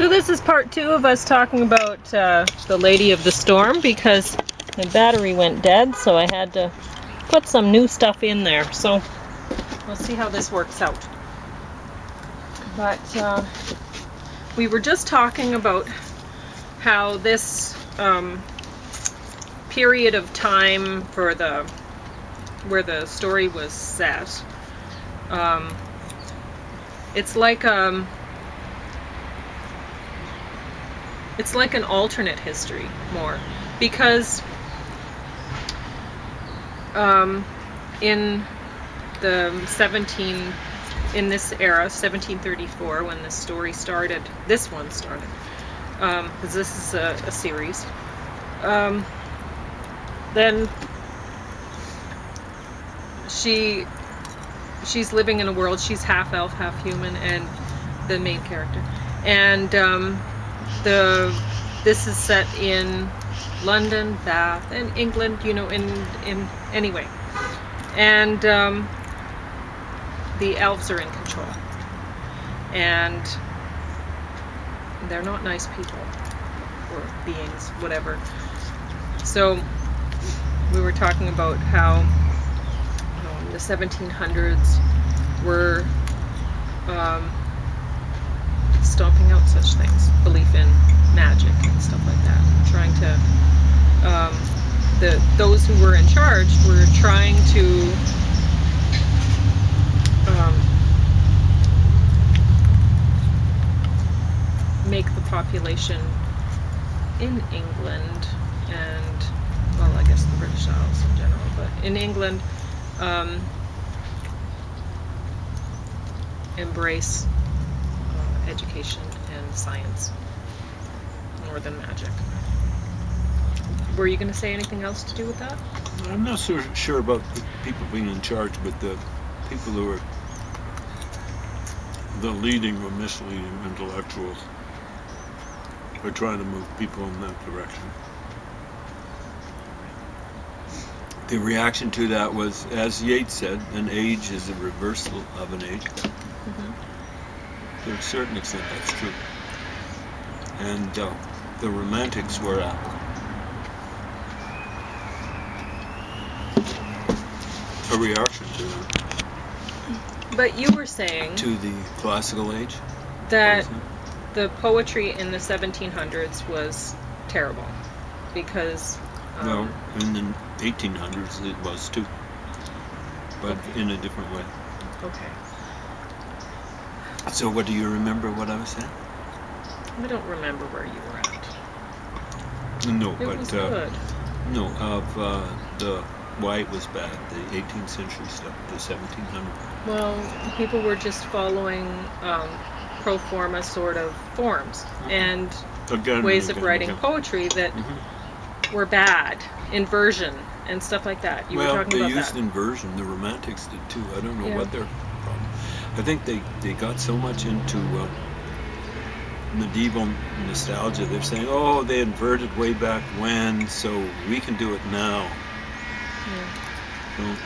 So this is part 2 of us talking about the Lady of the Storm, because my battery went dead, so I had to put some new stuff in there. So we'll see how this works out. But we were just talking about how this period of time for where the story was set, it's like an alternate history more, because in this era, 1734, when this story started, this one started, because this is a series, then she's living in a world, she's half elf, half human, and the main character, and this is set in London, Bath, and England, in anyway, and the elves are in control, and they're not nice people or beings, whatever. So we were talking about how the 1700s were stomping out such things, belief in magic and stuff like that, trying to those who were in charge were trying to make the population in England, and well, I guess the British Isles in general, but in England, embrace education and science more than magic. Were you going to say anything else to do with that? I'm not so sure about the people being in charge, but the people who are the leading or misleading intellectuals are trying to move people in that direction. The reaction to that was, as Yeats said, an age is a reversal of an age. Mm-hmm. To a certain extent, that's true. And the Romantics were a reaction to that. But you were saying to the classical age that the poetry in the 1700s was terrible because well, in the 1800s it was too, but okay. In a different way. Okay. So what do you remember what I was saying? I don't remember where you were at. No, it but was good. No, of the why it was bad, the 18th century stuff, the 1700s. Well, people were just following pro forma sort of forms and ways of writing poetry that were bad, inversion and stuff like that. You were talking about that. Well, they used inversion. The Romantics did too. I don't know what their problem. I think they got so much into medieval nostalgia. They're saying, oh, they inverted way back when, so we can do it now. Yeah.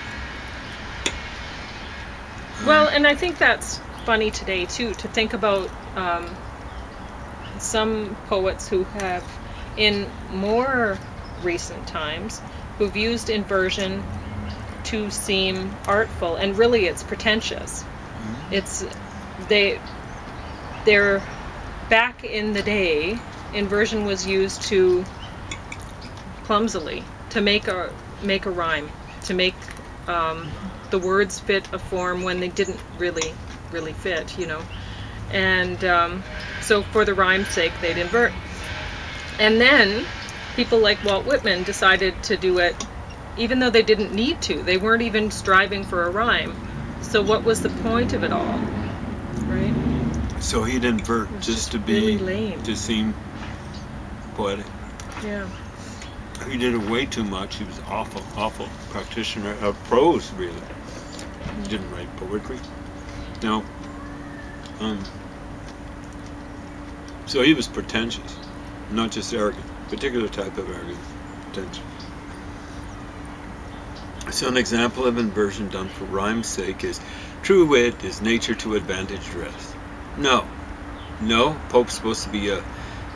Well, and I think that's funny today too, to think about some poets who have, in more recent times, who've used inversion to seem artful, and really it's pretentious. Mm-hmm. They're back in the day, inversion was used to clumsily to make a rhyme, to make the words fit a form when they didn't really fit, and so for the rhyme's sake they'd invert. And then people like Walt Whitman decided to do it even though they didn't need to. They weren't even striving for a rhyme. So what was the point of it all, right? So he'd invert just to be really lame, to seem poetic. Yeah. He did it way too much. He was awful practitioner of prose, really. He didn't write poetry. No. So he was pretentious, not just arrogant. Particular type of arrogance, pretentious. So an example of inversion done for rhyme's sake is, true wit is nature to advantage dress. No, No, Pope's supposed to be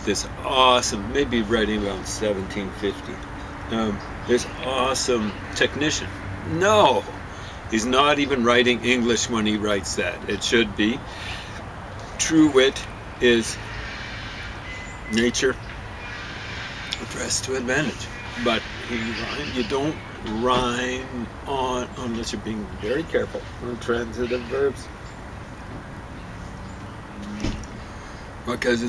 this awesome, maybe writing around 1750. This awesome technician. No, he's not even writing English when he writes that. It should be. True wit is nature addressed to advantage. But you don't rhyme on, unless you're being very careful, on transitive verbs. Because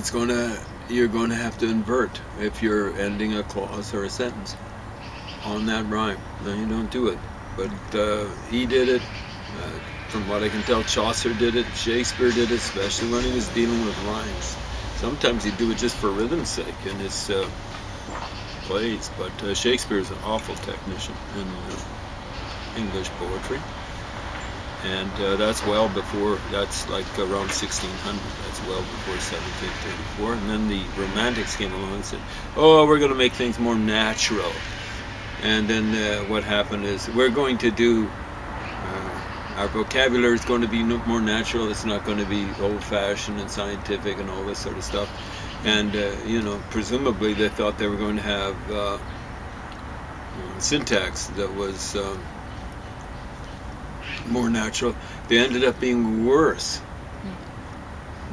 you're going to have to invert if you're ending a clause or a sentence on that rhyme. No, you don't do it. But he did it. From what I can tell, Chaucer did it. Shakespeare did it, especially when he was dealing with rhymes. Sometimes he'd do it just for rhythm's sake in his plays. But Shakespeare's an awful technician in English poetry. And that's well before, that's like around 1600, that's well before 1734. And then the Romantics came along and said, oh, we're going to make things more natural. And then what happened is, we're going to do, our vocabulary is going to be more natural, it's not going to be old-fashioned and scientific and all this sort of stuff. And, presumably they thought they were going to have syntax that was more natural. They ended up being worse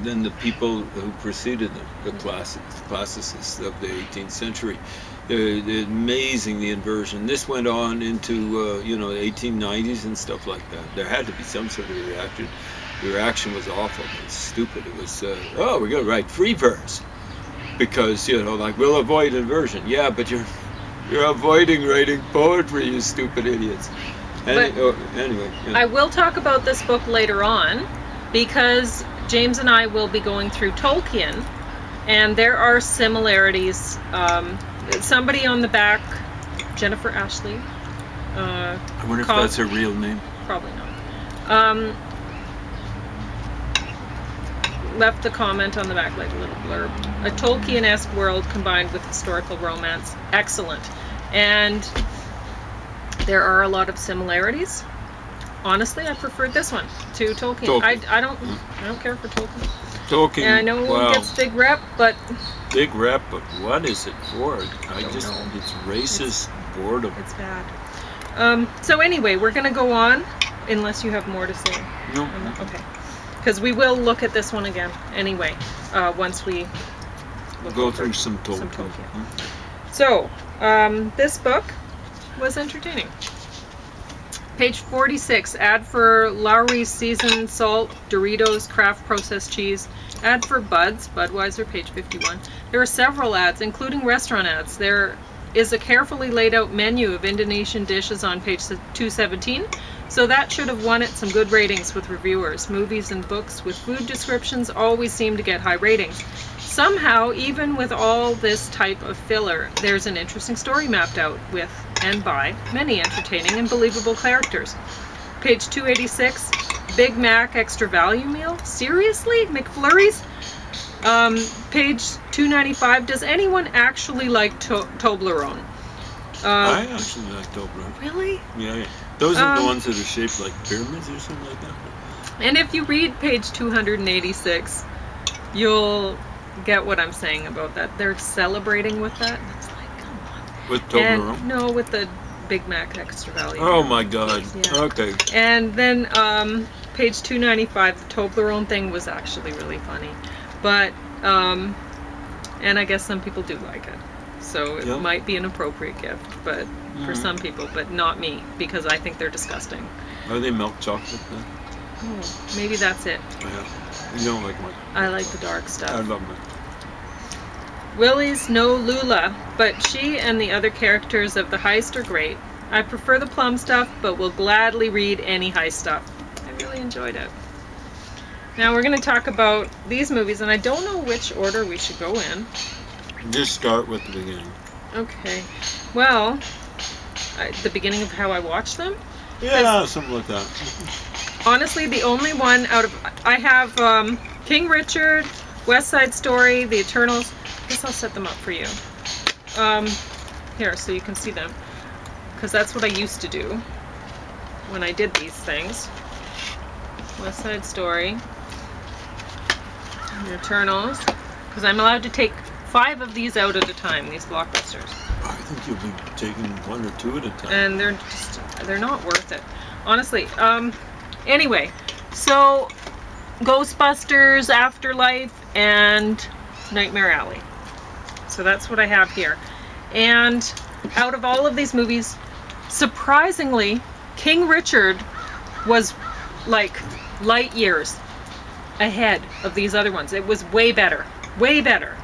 than the people who preceded them, the classicists of the 18th century. Amazing, the inversion. This went on into the 1890s and stuff like that. There had to be some sort of reaction. The reaction was awful. It was stupid. It was we're going to write free verse because like we'll avoid inversion. Yeah, but you're avoiding writing poetry, you stupid idiots. Anyway, yeah. I will talk about this book later on because James and I will be going through Tolkien, and there are similarities. Somebody on the back, Jennifer Ashley. I wonder if that's her real name. Probably not. Left the comment on the back, like a little blurb. A Tolkien-esque world combined with historical romance. Excellent. And there are a lot of similarities. Honestly, I preferred this one to Tolkien. I don't care for Tolkien. Tolkien. And I know it gets big rep, but what is it for? It's racist boredom. It's bad. So anyway, we're gonna go on, unless you have more to say. No. Okay. Because we will look at this one again anyway. Once we go through some Tolkien. So this book was entertaining. Page 46, ad for Lowry's seasoned salt, Doritos, Kraft processed cheese. Ad for Bud's, Budweiser, page 51. There are several ads, including restaurant ads. There is a carefully laid out menu of Indonesian dishes on page 217. So that should have won it some good ratings with reviewers. Movies and books with food descriptions always seem to get high ratings. Somehow, even with all this type of filler, there's an interesting story mapped out with and by many entertaining and believable characters. Page 286, Big Mac extra value meal? Seriously? McFlurries? Page 295, does anyone actually like Toblerone? I actually like Toblerone. Really? Yeah. Those are the ones that are shaped like pyramids or something like that. And if you read page 286, you'll get what I'm saying about that. They're celebrating with that. It's like, come on. With Toblerone? No, with the Big Mac extra value. Oh my God. Yeah. Okay. And then page 295, the Toblerone thing was actually really funny. But, and I guess some people do like it. So it might be an appropriate gift, but for some people, but not me, because I think they're disgusting. Are they milk chocolate then? Oh, maybe that's it. Yeah. You don't like mine. I like the dark stuff. I love mine. Willie's no Lula, but she and the other characters of the Heist are great. I prefer the plum stuff, but will gladly read any Heist stuff. I really enjoyed it. Now we're going to talk about these movies, and I don't know which order we should go in. Just start with the beginning. Okay. Well, the beginning of how I watched them? Yeah, something like that. Honestly, the only one out of... I have King Richard, West Side Story, The Eternals. I guess I'll set them up for you. Here, so you can see them. Because that's what I used to do when I did these things. West Side Story. I'm going to turn those, because I'm allowed to take 5 of these out at a time, these blockbusters. I think you'll be taking 1 or 2 at a time. And they're not worth it. Honestly. Anyway, so Ghostbusters, Afterlife, and Nightmare Alley. So that's what I have here. And out of all of these movies, surprisingly, King Richard was like light years ahead of these other ones. It was way better. Way better.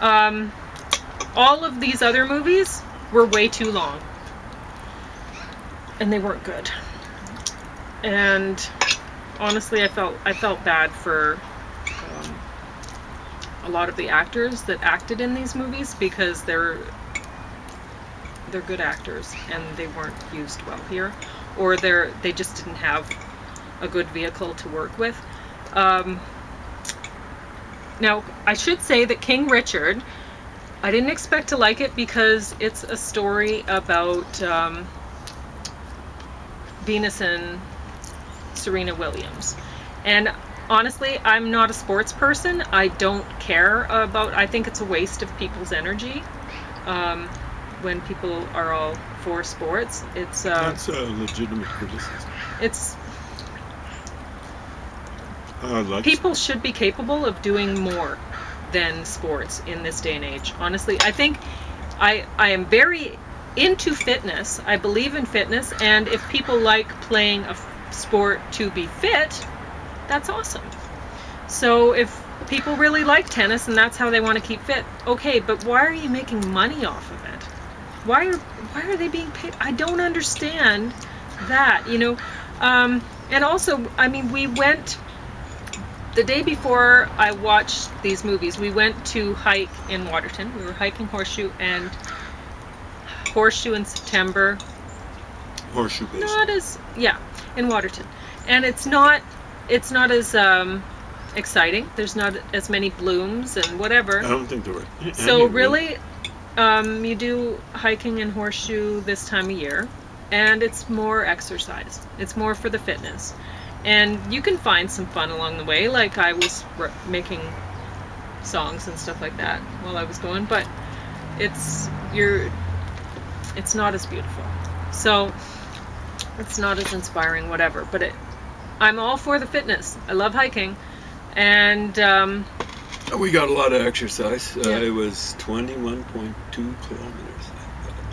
All of these other movies were way too long. And they weren't good. And honestly, I felt bad for a lot of the actors that acted in these movies, because they're good actors and they weren't used well here, or they just didn't have a good vehicle to work with. Now, I should say that King Richard, I didn't expect to like it, because it's a story about Venus and Serena Williams. And honestly, I'm not a sports person. I don't care about, I think it's a waste of people's energy when people are all for sports. It's that's a legitimate criticism. It's Like people should be capable of doing more than sports in this day and age. Honestly, I think I am very into fitness. I believe in fitness, and if people like playing a sport to be fit, that's awesome. So if people really like tennis and that's how they want to keep fit, okay, but why are you making money off of it? Why are they being paid? I don't understand that, you know. And also, I mean, we went the day before I watched these movies, we went to hike in Waterton. We were hiking Horseshoe in September. Horseshoe Basin. Not as, yeah, in Waterton. And it's not as exciting. There's not as many blooms and whatever. I don't think there were. So really, you do hiking in Horseshoe this time of year, and it's more exercise. It's more for the fitness. And you can find some fun along the way, like I was making songs and stuff like that while I was going, but it's not as beautiful. So it's not as inspiring, whatever, but I'm all for the fitness. I love hiking, and we got a lot of exercise. Yeah. It was 21.2 kilometers,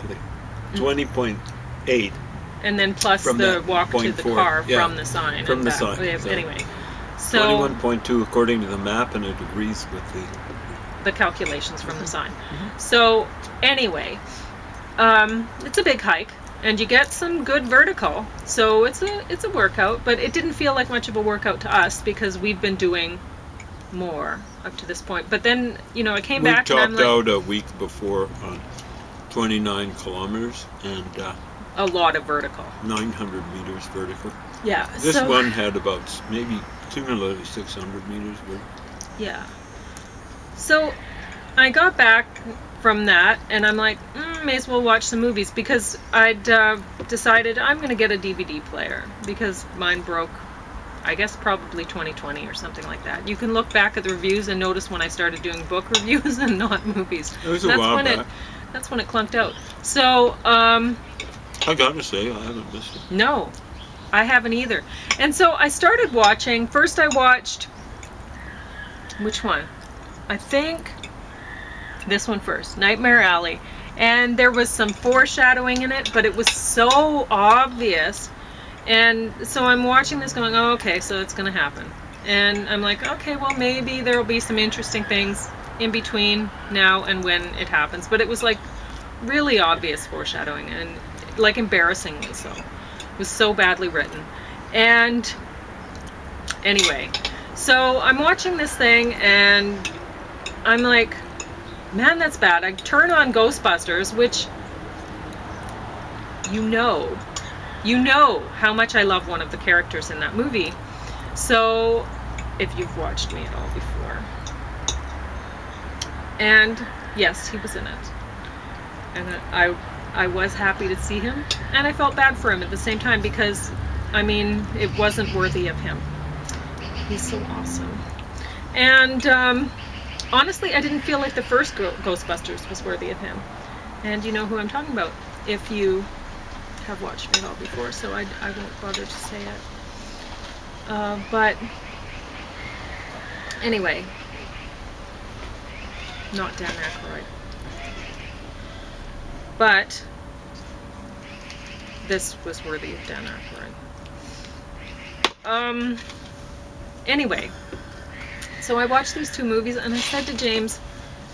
I think. 20.8. and then plus From the that walk to point the forward, car yeah, from the sign. from and the back. sign, Yeah, so anyway, so 21.2 according to the map, and it agrees with the calculations from the sign. Mm-hmm. So anyway, it's a big hike, and you get some good vertical. So it's a workout, but it didn't feel like much of a workout to us, because we've been doing more up to this point. But then, you know, I came we back and I'm topped like, out a week before on 29 kilometers and a lot of vertical. 900 meters vertical. Yeah. This so, one had about maybe cumulatively 600 meters vertical. Yeah. So I got back from that, and I'm like, may as well watch some movies, because I'd decided I'm going to get a DVD player, because mine broke, I guess, probably 2020 or something like that. You can look back at the reviews and notice when I started doing book reviews and not movies. It was a while back. That's when it clunked out. So, I gotta say, I haven't missed it. no, I haven't either. And so I started watching. First I watched, which one? I think this one first, Nightmare Alley. And there was some foreshadowing in it, but it was so obvious. And so I'm watching this going, oh, okay, so it's going to happen. And I'm like, okay, well, maybe there will be some interesting things in between now and when it happens. But it was like really obvious foreshadowing, and like embarrassingly so. It was so badly written. And anyway, so I'm watching this thing and I'm like, man, that's bad. I turn on Ghostbusters, which you know how much I love one of the characters in that movie. So if you've watched me at all before. And yes, he was in it. And I was happy to see him, and I felt bad for him at the same time, because, I mean, it wasn't worthy of him. He's so awesome. And honestly, I didn't feel like the first Ghostbusters was worthy of him. And you know who I'm talking about if you have watched it all before, so I won't bother to say it. But anyway, not Dan Aykroyd. But this was worthy of Dan Aykroyd. Anyway, so I watched these two movies and I said to James,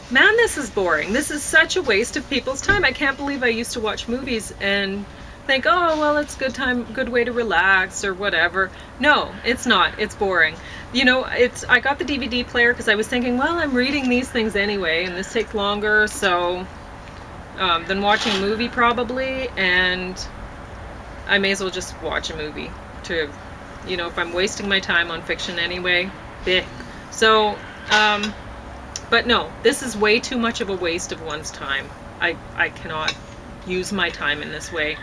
man, this is boring. This is such a waste of people's time. I can't believe I used to watch movies and think, oh, well, it's good way to relax or whatever. No, it's not. It's boring. You know, I got the DVD player because I was thinking, well, I'm reading these things anyway, and this takes longer, so than watching a movie probably, and I may as well just watch a movie to, you know, if I'm wasting my time on fiction anyway. Bleh. So, but no, this is way too much of a waste of one's time. I cannot use my time in this way.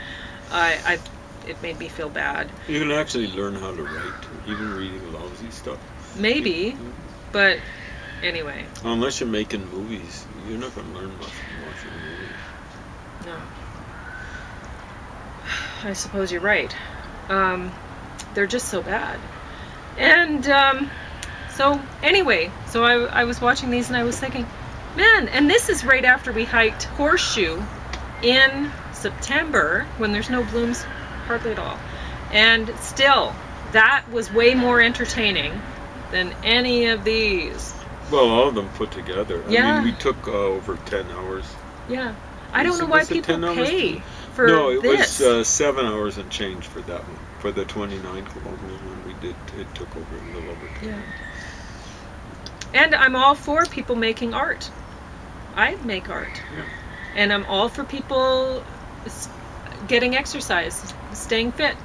It made me feel bad. You can actually learn how to write, even reading lousy stuff. Maybe, but anyway. Unless you're making movies, you're not going to learn much from watching a movie. No. I suppose you're right. They're just so bad. And so anyway, so I was watching these and I was thinking, man, and this is right after we hiked Horseshoe in September when there's no blooms hardly at all. And still, that was way more entertaining than any of these. Well, all of them put together. Yeah. I mean, we took over 10 hours. Yeah. I don't know why people pay for no, it this. was 7 hours and change for that one. For the 29 kilometer one we did, it took over a little over 10. Yeah. And I'm all for people making art. I make art. Yeah. And I'm all for people getting exercise, staying fit.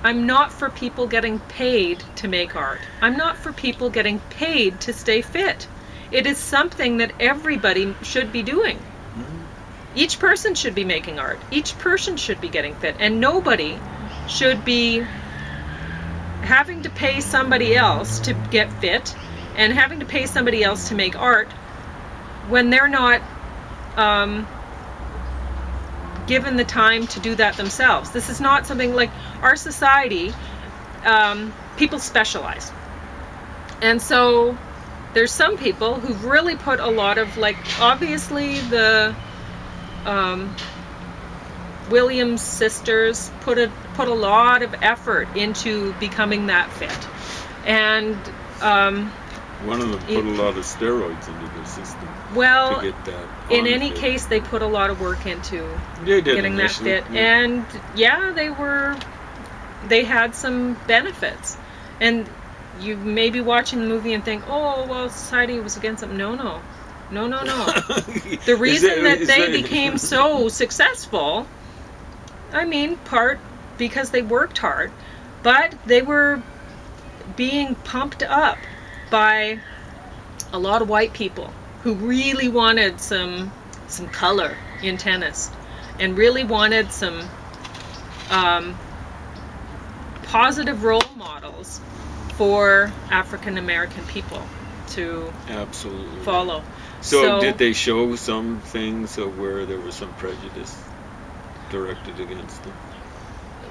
I'm not for people getting paid to make art. I'm not for people getting paid to stay fit. It is something that everybody should be doing. Mm-hmm. Each person should be making art. Each person should be getting fit. And nobody should be having to pay somebody else to get fit and having to pay somebody else to make art when they're not given the time to do that themselves. This is not something like our society, people specialize. And so there's some people who've really put a lot of, like, obviously the Williams sisters put a lot of effort into becoming that fit. And one of them put a lot of steroids into the system well, to get that. In any case, they put a lot of work into getting that fit. Yeah. And yeah, they had some benefits. And you may be watching the movie and think, oh, well, society was against them. No. The reason that they became so successful, I mean, part because they worked hard, but they were being pumped up by a lot of white people who really wanted some color in tennis and really wanted some positive role models for African American people to absolutely follow. So did they show some things where there was some prejudice directed against them?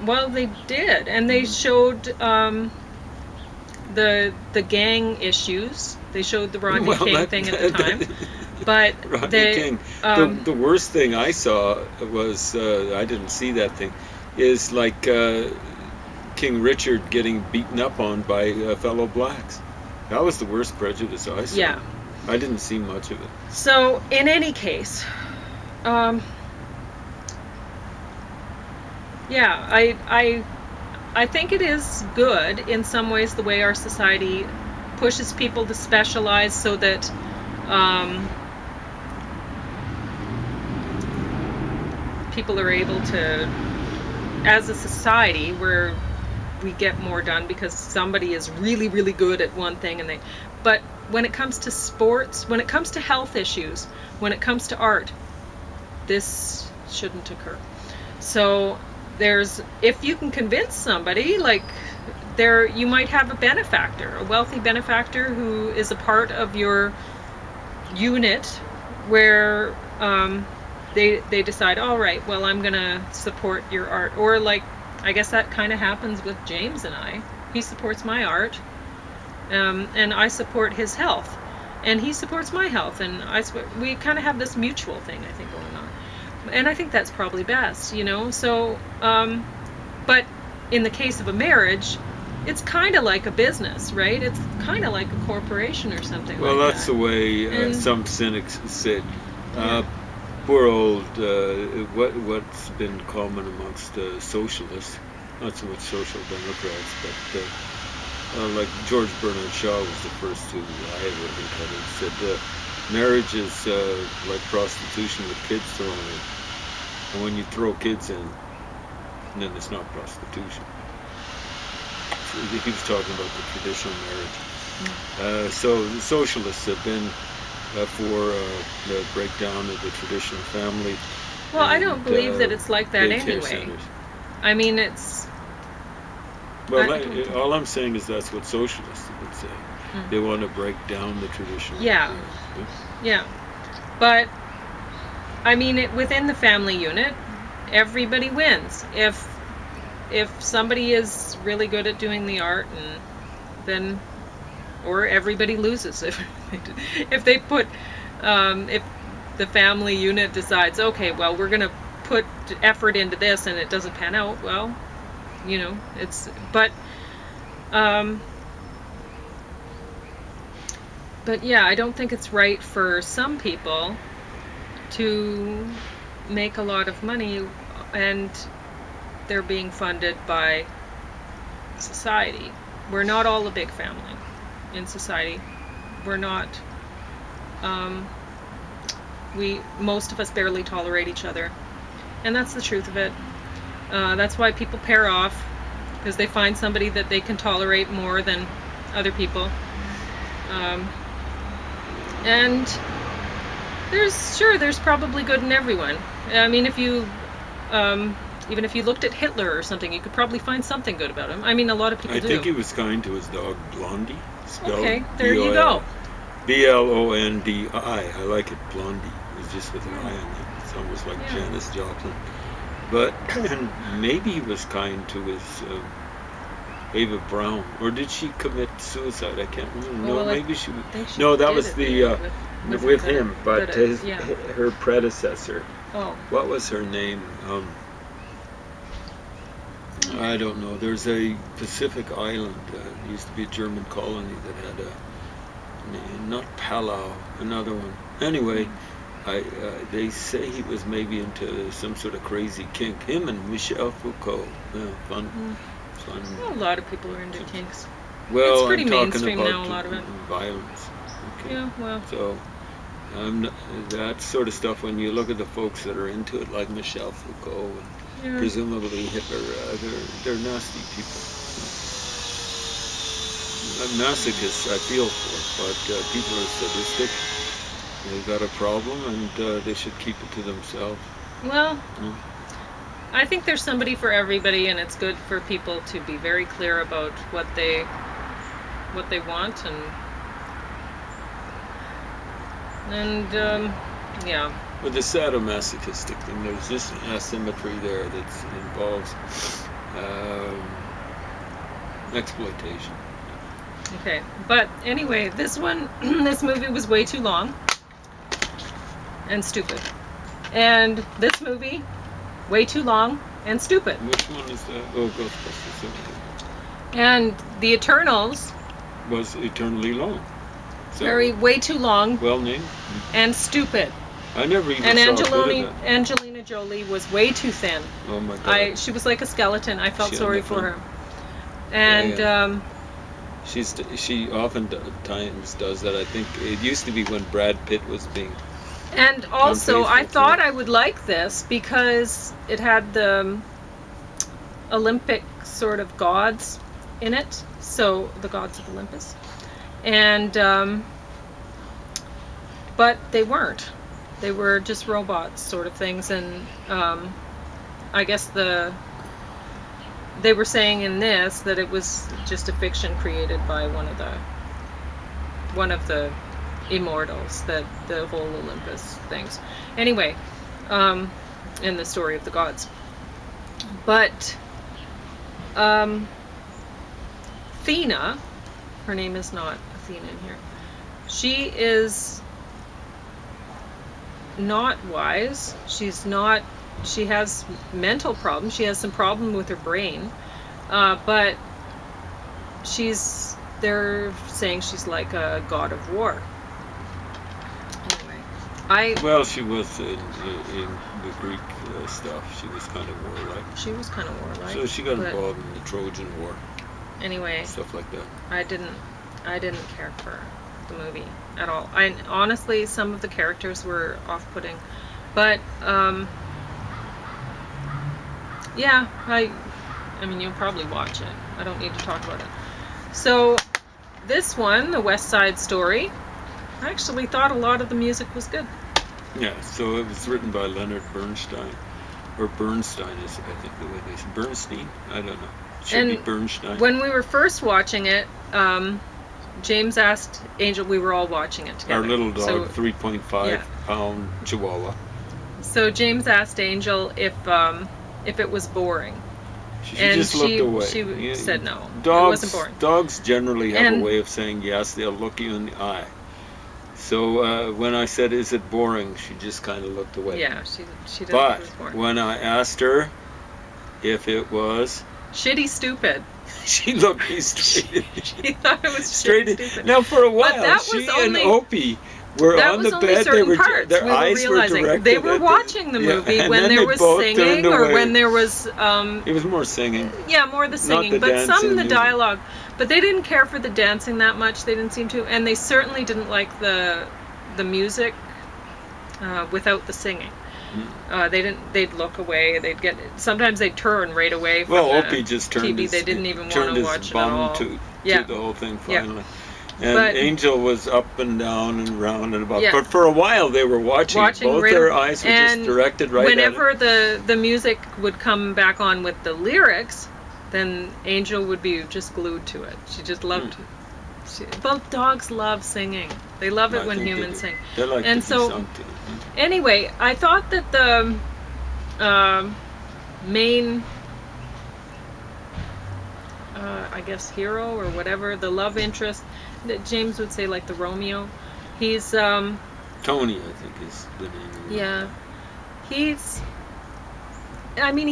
Well, they did, and they showed the gang issues. They showed the Rodney King thing at the time. But Rodney King. The worst thing I saw was, I didn't see that thing, is like King Richard getting beaten up on by fellow blacks. That was the worst prejudice I saw. Yeah. I didn't see much of it. So, in any case, yeah, I think it is good in some ways the way our society pushes people to specialize so that people are able to, as a society, where we get more done because somebody is really, really good at one thing but when it comes to sports, when it comes to health issues, when it comes to art, this shouldn't occur. So if you can convince somebody, like you might have a benefactor, a wealthy benefactor who is a part of your unit where they decide, all right, well, I'm gonna support your art. Or like, I guess that kind of happens with James and I. He supports my art, and I support his health, and he supports my health, and we kind of have this mutual thing, I think, going on. And I think that's probably best, you know. So, but in the case of a marriage, it's kind of like a business, right? It's kind of like a corporation or something. Well, like that's that. the way And- some cynics said. Yeah. Poor old, what's been common amongst socialists, not so much social democrats, but like George Bernard Shaw was the first who I ever encountered, said marriage is like prostitution with kids thrown in. And when you throw kids in, then it's not prostitution. So he was talking about the traditional marriage. So the socialists have been for the breakdown of the traditional family. Well, I don't believe that it's like that daycare anyway. centers. I mean, it's. Well, I don't think- all I'm saying is that's what socialists would say. They want to break down the traditional. Yeah. Yeah, but I mean, within the family unit, everybody wins. If somebody is really good at doing the art, and then, or everybody loses if they put if the family unit decides, okay, well, we're gonna put effort into this and it doesn't pan out, well, you know, it's but yeah, I don't think it's right for some people to make a lot of money and they're being funded by society. We're not all a big family in society. We're not, most of us barely tolerate each other. And that's the truth of it. That's why people pair off, because they find somebody that they can tolerate more than other people. And there's probably good in everyone. I mean, if you, even if you looked at Hitler or something, you could probably find something good about him. I mean, a lot of people do. I think he was kind to his dog Blondie. Spelled Okay, there you go. Blondi. I like it, Blondie. It's just with an I on it. It's almost like Yeah. Janis Joplin. But maybe he was kind to his Ava Brown, or did she commit suicide? I can't remember. Well, No, I maybe she. think she No, that did was at the end with but- him, but yeah. her predecessor. Oh, What was her name? I don't know. There's a Pacific island. It used to be a German colony that had not Palau, another one. Anyway, they say he was maybe into some sort of crazy kink. Him and Michel Foucault. Yeah, fun. well, a lot of people are into kinks. Well, It's pretty I'm talking mainstream about now, a lot of it. violence. Okay. Yeah, well, So, that sort of stuff, when you look at the folks that are into it, like Michel Foucault and yeah. presumably Hitler, they're nasty people. Masochists I feel for, but people are sadistic. They've got a problem and they should keep it to themselves. Well, Mm. I think there's somebody for everybody, and it's good for people to be very clear about what they want, and yeah. With the sadomasochistic thing, there's just an asymmetry there that involves exploitation. Okay, but anyway, this movie was way too long and stupid, and this movie way too long and stupid, Which one is that? Oh, Ghostbusters. Okay. and the Eternals Was eternally long. So, way too long well named. and stupid, I never even and saw a bit of that. Angelina Jolie was way too thin. Oh my God. She was like a skeleton. I felt She sorry had for no her. fun. And Yeah. She oftentimes does that. I think it used to be when Brad Pitt was being. and also Unfaithful I to thought her. I would like this because it had the Olympic sort of gods in it. So the gods of Olympus. And but they weren't. They were just robots sort of things, and I guess they were saying in this that it was just a fiction created by one of the immortals, that the whole Olympus things. Anyway, in the story of the gods. But Athena, her name is not Athena in here. She is not wise. She has mental problems. She has some problem with her brain. But they're saying she's like a god of war. Anyway, Well, she was in the Greek stuff. She was kind of warlike. She was kind of warlike. So she got involved in the Trojan War. Anyway, Stuff like that. I didn't care for the movie at all. Honestly, some of the characters were off-putting, but yeah, I mean, you'll probably watch it. I don't need to talk about it. So this one, The West Side Story, I actually thought a lot of the music was good. Yeah, so it was written by Leonard Bernstein, or Bernstein is, I think, the way they say. Bernstein? I don't know. Should be Bernstein. When we were first watching it, James asked Angel, we were all watching it together. Our little dog, so, 3.5-pound Chihuahua. So James asked Angel if it was boring. She just looked away. She said no. It wasn't boring. Dogs generally have a way of saying yes. They'll look you in the eye. So when I said, "Is it boring?" she just kind of looked away. Yeah, she didn't But think it was boring. when I asked her if it was shitty stupid, she looked me straight. She thought it was straight. stupid. Now for a while, that she was and only, Opie were that on was the only bed. certain They were parts. their we eyes were realizing were directed. they were watching the movie and when then there they was both singing, turned or away. when there was. It was more singing. Yeah, more the singing, the but some dancing of the music. dialogue. But they didn't care for the dancing that much. They didn't seem to, and they certainly didn't like the music without the singing. They'd look away. Sometimes they'd turn right away from Opie just turned TV. They didn't even want to watch it at all. To the whole thing finally. Yeah. And But Angel was up and down and round and about. Yeah. But for a while they were watching. Both right their eyes were just and directed right whenever at it. the music would come back on with the lyrics, then Angel would be just glued to it. She just loved both dogs love singing. They love it when humans sing. They like and to so, be sung to. Anyway, I thought that the main, I guess, hero or whatever, the love interest, that James would say like the Romeo, he's Tony, I think is the name. Yeah, he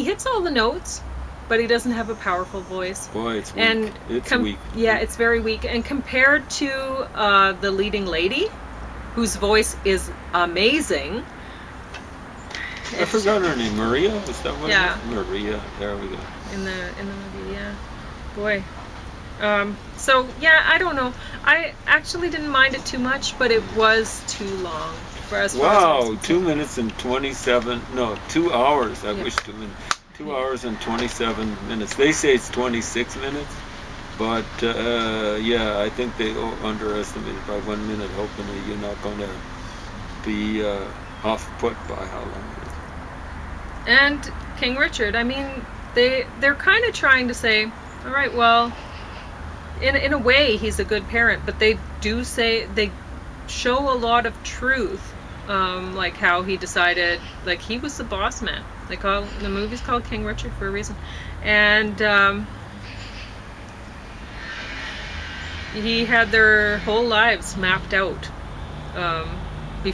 hits all the notes, but he doesn't have a powerful voice. Boy, it's weak. And it's weak. Yeah, it's very weak. And compared to the leading lady, whose voice is amazing. I forgot her name. Maria? Was that what? Yeah. Maria. There we go. In the movie, yeah. Boy. So yeah, I don't know. I actually didn't mind it too much, but it was too long. Wow, 2 minutes and 27. No, 2 hours. I Yeah. wish 2 minutes. 2 hours and 27 minutes. They say it's 26 minutes, but yeah, I think they underestimated by 1 minute, hoping that you're not going to be off put by how long it is. And King Richard, I mean, they're kind of trying to say, all right, well, in a way, he's a good parent, but they show a lot of truth, like how he decided, like he was the boss man. The movie's called King Richard for a reason, and he had their whole lives mapped out.